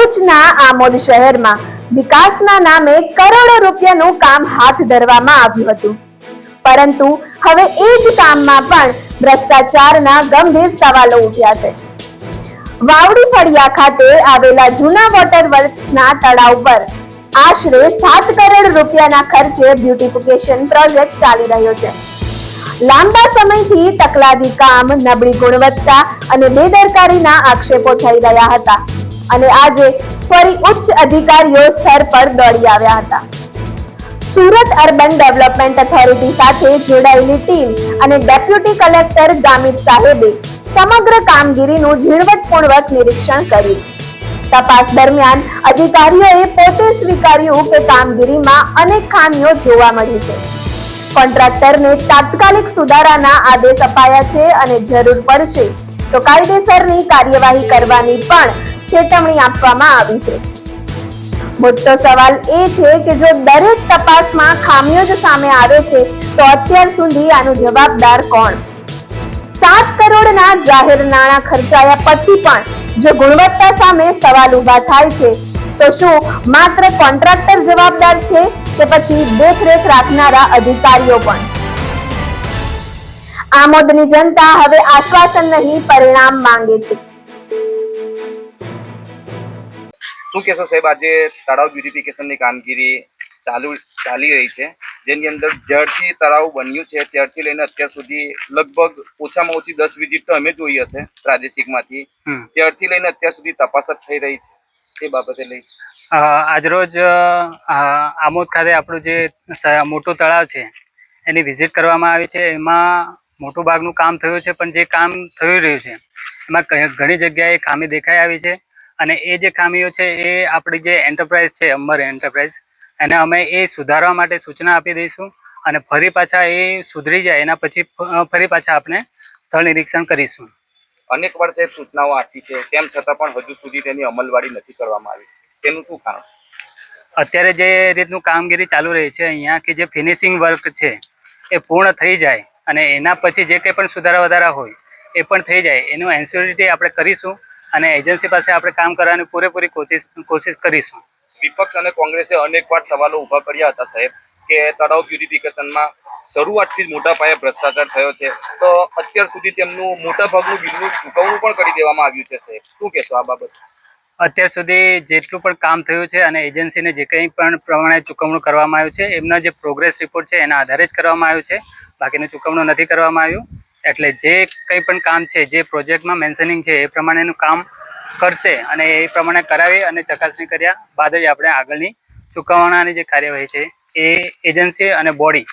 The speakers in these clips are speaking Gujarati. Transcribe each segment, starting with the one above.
ભરૂચના આમોદ શહેરમાં વિકાસના નામે કરોડો રૂપિયાનું કામ હાથ ધરવામાં આવ્યું હતું, પરંતુ હવે એ જ કામમાં પણ ભ્રષ્ટાચારના ગંભીર સવાલો ઉઠ્યા છે. વાવડી ફળિયા ખાતે આવેલા જૂના વોટર વર્ક્સના તળાવ પર આશરે 7 કરોડ રૂપિયાના ખર્ચે બ્યુટિફિકેશન પ્રોજેક્ટ ચાલી રહ્યો છે. લાંબા સમયથી તકલાદી કામ, નબળી ગુણવત્તા અને બેદરકારીના આક્ષેપો થઈ રહ્યા હતા અને આજે ફરી ઉચ્ચ અધિકારીઓ સ્તર પર દોડી આવ્યા હતા. સુરત અર્બન ડેવલપમેન્ટ ઓથોરિટી સાથે જોડાયેલી ટીમ અને ડેપ્યુટી કલેક્ટર ગામિત સાહેબે સમગ્ર કામગીરીનું ઝીણવટપૂર્વક નિરીક્ષણ કર્યું. તપાસ દરમિયાન અધિકારીઓએ પોતે સ્વીકાર્યું કે કામગીરીમાં અનેક ખામીઓ જોવા મળી છે. કોન્ટ્રાક્ટરને તાત્કાલિક સુધારાના આદેશ અપાયા છે અને જરૂર પડશે તો કાયદેસરની કાર્યવાહી કરવાની પણ ચેતવણી આપવામાં આવી છે. મોટો સવાલ એ છે કે જો દરેક તપાસમાં ખામીઓ જ સામે આવે છે તો અત્યાર સુધી આનું જવાબદાર કોણ? 7 કરોડના જાહેર નાણાં ખર્ચાયા પછી પણ જો ગુણવત્તા સામે સવાલ ઉભા થાય છે તો શું માત્ર કોન્ટ્રાક્ટર જવાબદાર છે કે પછી દેખરેખ રાખનારા અધિકારીઓ પણ? આમોદની જનતા હવે આશ્વાસન નહીં, પરિણામ માંગે છે. શું કહેશો સાહેબ, આજે તળાવ બ્યુટિફિકેશનની કામગીરી ચાલી રહી છે, જેની અંદર જ્યારથી તળાવ બન્યું છે ત્યારથી લઈને અત્યાર સુધી લગભગ ઓછામાં ઓછી 10 વિઝિટ તો અમે જોઈ હશે પ્રાદેશિકમાંથી, ત્યારથી લઈને અત્યાર સુધી તપાસ જ થઈ રહી છે. એ બાબતે લઈ આજરોજ આમોદ ખાતે આપણું જે મોટું તળાવ છે એની વિઝિટ કરવામાં આવી છે. એમાં મોટું ભાગનું કામ થયું છે, પણ જે કામ થઈ રહ્યું છે એમાં ઘણી જગ્યાએ ખામી દેખાઈ આવી છે અને એ જે ખામીઓ છે એ આપણી જે એન્ટરપ્રાઇઝ છે અંબર એન્ટરપ્રાઇઝ, એને અમે એ સુધારવા માટે સૂચના આપી દઈશું અને ફરી પાછા એ સુધરી જાય એના પછી ફરી પાછા આપણે સ્થળ નિરીક્ષણ કરીશું. અનેક વાર સાહેબ સૂચનાઓ આપી છે, તેમ છતાં પણ હજુ સુધી તેની અમલવારી નથી કરવામાં આવી. તેનું શું કારણ? અત્યારે જે રીતનું કામગીરી ચાલુ રહી છે અહીંયા, કે જે ફિનિશિંગ વર્ક છે એ પૂર્ણ થઈ જાય અને એના પછી જે કંઈ પણ સુધારા વધારા હોય એ પણ થઈ જાય, એનું એન્શ્યોરિટી આપણે કરીશું અને એજન્સી પાસે આપણે કામ કરવાની પૂરેપૂરી કોશિશ કરીશું. વિપક્ષ અને કોંગ્રેસે અનેક વાર સવાલો ઉભા કર્યા હતા સાહેબ કે તળાવ બ્યુટિફિકેશનમાં શરૂઆતથી જ મોટા પાયે ભ્રષ્ટાચાર થયો છે, તો અત્યાર સુધી તેમનું મોટા ભાગનું બિલનું ચૂકવણું પણ કરી દેવામાં આવ્યું છે સાહેબ. શું કહેશો આ બાબત? અત્યાર સુધી જેટલું પણ કામ થયું છે અને એજન્સીને જે કંઈ પણ પ્રમાણે ચૂકવણું કરવામાં આવ્યું છે એમના જે પ્રોગ્રેસ રિપોર્ટ છે એના આધારે જ કરવામાં આવ્યું છે, બાકીનું ચૂકવણું નથી કરવામાં આવ્યું. એટલે જે કંઈ પણ કામ છે, જે પ્રોજેક્ટમાં મેન્શનિંગ છે એ પ્રમાણેનું કામ કરશે અને એ પ્રમાણે કરાવી અને ચકાસણી કર્યા બાદ જ આપણે આગળની ચૂકવણાની જે કાર્યવાહી છે એ એજન્સી અને બોડી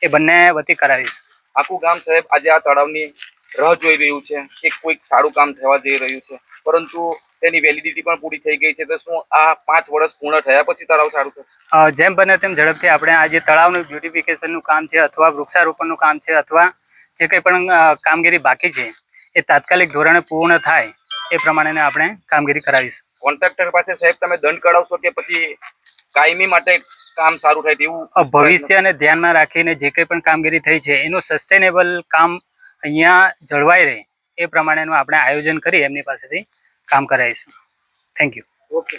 એ બંને વતી કરાવીશું. આખું ગામ સાહેબ આજે આ તળાવની રાહ જોઈ રહ્યું છે કે કોઈક સારું કામ થવા જઈ રહ્યું છે, પરંતુ તેની વેલિડિટી પણ પૂરી થઈ ગઈ છે. તો શું આ 5 વર્ષ પૂર્ણ થયા પછી તળાવ સારું થશે? જેમ બને તેમ ઝડપથી આપણે આ જે તળાવનું બ્યુટિફિકેશનનું કામ છે અથવા વૃક્ષારોપણનું કામ છે અથવા જે કંઈ પણ કામગીરી બાકી છે એ તાત્કાલિક ધોરણે પૂર્ણ થાય એ પ્રમાણે આપણે કામગીરી કરાવીશું. કોન્ટ્રાક્ટર પાસે સાહેબ તમે દંડ કઢાવશો કે પછી કાયમી માટે કામ સારું થાય તેવું? ભવિષ્યને ધ્યાનમાં રાખીને જે કંઈ પણ કામગીરી થઈ છે એનું સસ્ટેનેબલ કામ અહીંયા જળવાઈ રહે એ પ્રમાણેનું આપણે આયોજન કરી એમની પાસેથી કામ કરાવીશું. Thank you. ઓકે.